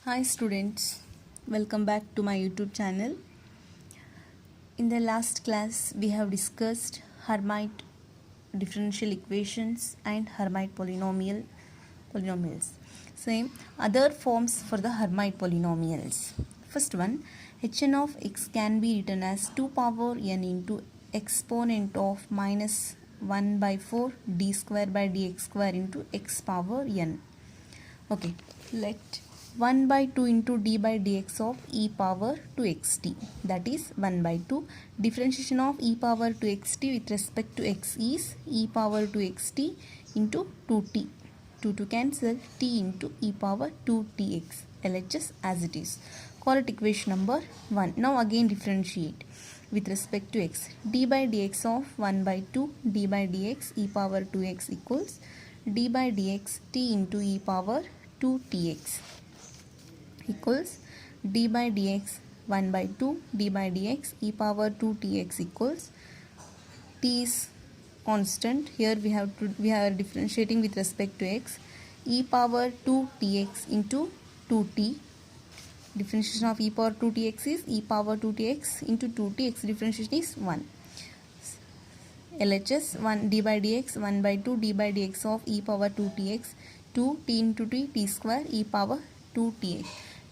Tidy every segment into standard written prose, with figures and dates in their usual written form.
Hi students, welcome back to my YouTube channel. In the last class we have discussed Hermite differential equations and Hermite polynomials. Same other forms for the Hermite polynomials. First one, hn of x can be written as 2 power n into exponent of minus 1 by 4 d square by dx square into x power n. Okay, let 1 by 2 into d by dx of e power 2xt, that is 1 by 2. Differentiation of e power 2xt with respect to x is e power 2xt into 2t. 2 cancel, t into e power 2tx, LHS as it is. Call it equation number 1. Now again differentiate with respect to x. D by dx of 1 by 2 d by dx e power 2x equals d by dx t into e power 2tx equals d by dx 1 by 2 d by dx e power 2tx equals t is constant. Here we are differentiating with respect to x, e power 2tx into 2t. Differentiation of e power 2tx is e power 2tx into 2t. X differentiation is 1. LHS 1 d by dx 1 by 2 d by dx of e power 2tx 2 t into t square e power 2tx.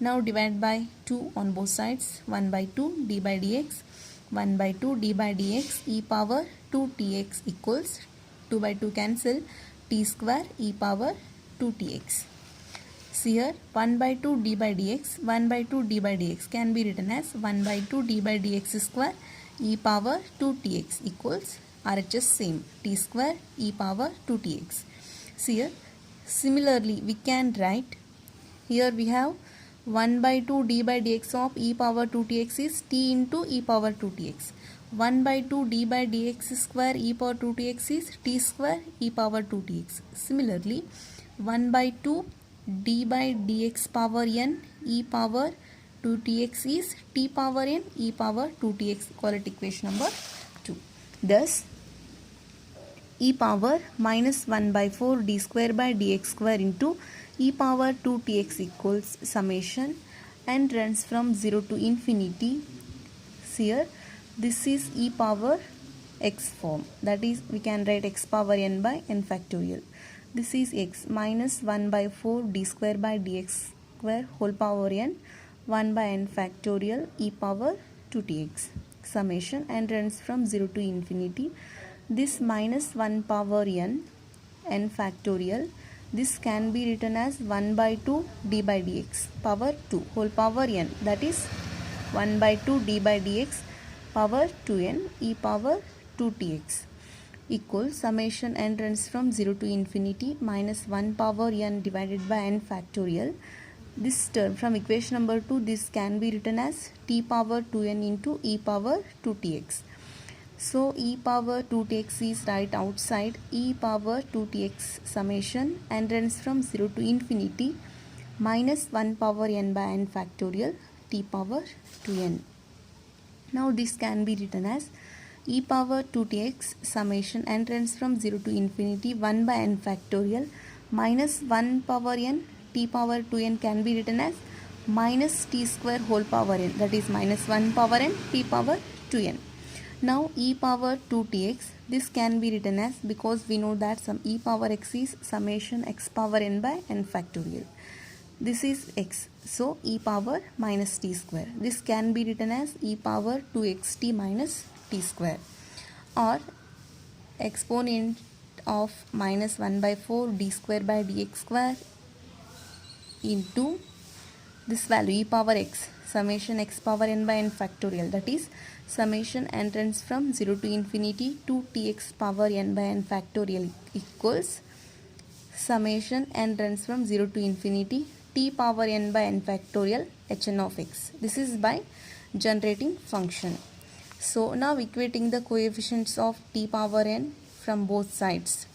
Now divide by 2 on both sides. 1 by 2 d by dx 1 by 2 d by dx e power 2tx equals 2 by 2 cancel, t square e power 2tx. See here 1 by 2 d by dx 1 by 2 d by dx can be written as 1 by 2 d by dx square e power 2tx equals RHS same, t square e power 2tx. See here similarly we can write, here we have 1 by 2 d by dx of e power 2tx is t into e power 2tx. 1 by 2 d by dx square e power 2tx is t square e power 2tx. Similarly 1 by 2 d by dx power n e power 2tx is t power n e power 2tx. Call it equation number 2. Thus e power minus 1 by 4 d square by dx square into e power 2tx equals summation and runs from 0 to infinity. Here this is e power x form, that is we can write x power n by n factorial. This is x minus 1 by 4 d square by dx square whole power n 1 by n factorial e power 2tx summation and runs from 0 to infinity. This minus 1 power n factorial, this can be written as 1 by 2 d by dx power 2 whole power n, that is 1 by 2 d by dx power 2n e power 2tx equals summation n runs from 0 to infinity minus 1 power n divided by n factorial. This term from equation number 2, this can be written as t power 2n into e power 2tx. So e power 2tx is right outside, e power 2tx summation and runs from 0 to infinity minus 1 power n by n factorial t power 2n. Now this can be written as e power 2tx summation and runs from 0 to infinity 1 by n factorial minus 1 power n t power 2n can be written as minus t square whole power n, that is minus 1 power n t power 2n. Now e power 2tx, this can be written as, because we know that some e power x is summation x power n by n factorial. This is x, so e power minus t square. This can be written as e power 2xt minus t square, or exponent of minus 1 by 4 d square by dx square into this value e power x summation x power n by n factorial, that is summation n runs from 0 to infinity 2tx power n by n factorial equals summation n runs from 0 to infinity t power n by n factorial hn of x. This is by generating function. So now equating the coefficients of t power n from both sides.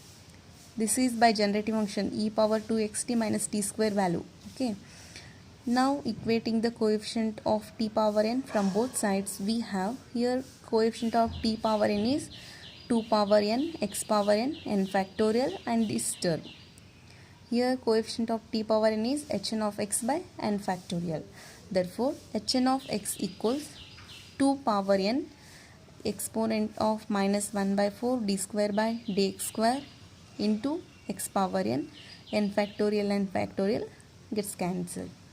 This is by generating function e power 2xt minus t square value. Okay. Now equating the coefficient of t power n from both sides, we have here coefficient of t power n is 2 power n x power n n factorial and this term. Here coefficient of t power n is hn of x by n factorial. Therefore hn of x equals 2 power n exponent of minus 1 by 4 d square by dx square into x power n factorial gets cancelled.